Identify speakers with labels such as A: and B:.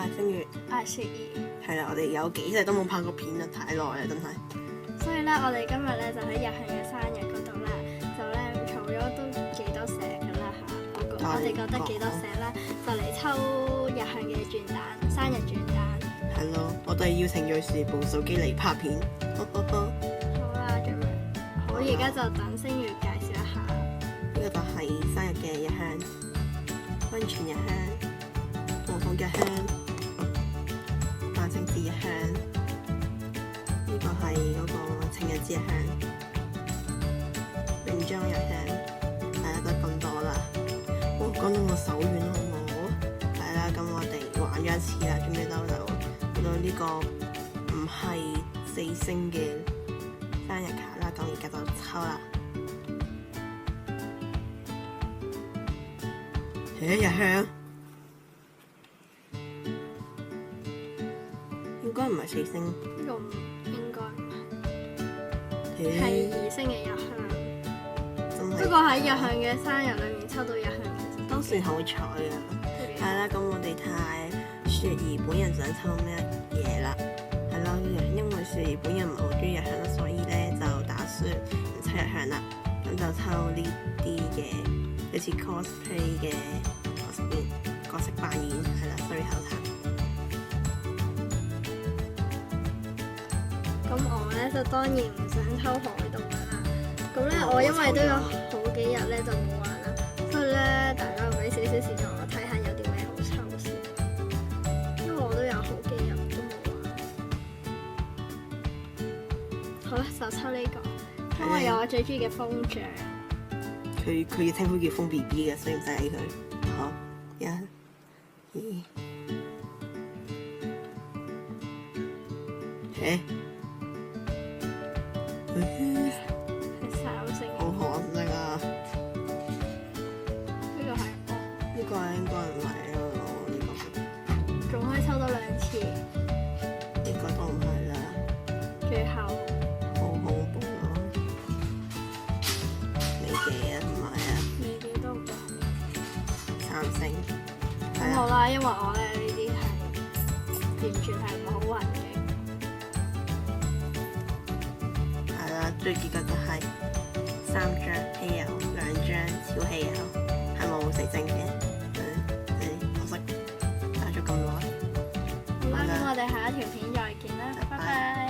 A: 係星月，
B: 我係雪兒。
A: 係啦，我哋有幾日都冇拍過片啦，太耐啦，真係。
B: 所以咧，我哋今日咧就喺日向嘅生日嗰度咧，就咧儲咗都幾多石㗎啦嚇。我哋覺得幾多石啦，就嚟抽日向嘅轉蛋，生日轉蛋。
A: 係咯，我哋邀請瑞士部手機嚟拍片。
B: 好啦，準備好，而家就等星月介紹一下。
A: 呢個就係生日嘅日向，溫泉日向，和風日向，萬聖節日向，呢個係嗰個情人節日向，泳裝日向，係啦，就咁多啦。哇，講到我手軟好冇？係啦，咁我哋玩咗一次啦，準備到呢個唔係4星嘅生日卡啦，咁而家就抽啦。日向應該唔係4星，
B: 呢個應該唔係，
A: 係
B: 係2星嘅日向。
A: 真係。
B: 不過喺日向嘅生日裏面抽到日向，其實
A: 都算好彩啊！係啦，咁我哋睇下雪兒本人想抽咩嘢啦。係啦，因為雪兒本人唔係好中意日向啦，所以咧就打算唔抽日向啦。咁就抽呢啲嘅好似 cosplay 嘅角色扮演，係啦，最後睇。
B: 咁我咧就當然唔想抽海盜噶啦。咁咧我因為都有好幾日咧就冇玩啦，所以咧大家俾少少時間我睇下有啲咩好抽先。因為我都有好幾日都冇玩。好啦，就抽呢個，因為有我最中意嘅風象。
A: 佢嘅稱呼叫風 B B 嘅，所以唔使理佢。好，1、2，
B: 係3星。
A: 好可惜啊！
B: 呢個係我，
A: 呢個應該唔係咯，呢個
B: 仲可以抽多2次。
A: 呢個都唔係啦，
B: 最後
A: 好恐怖咯！你嘅唔係啊，
B: 你哋都唔係。
A: 3星。
B: 咁好啦，因為我咧呢啲係完全係唔好運嘅。
A: 係啦，最結果就係3張稀有，2張超稀有，係冇4星嘅。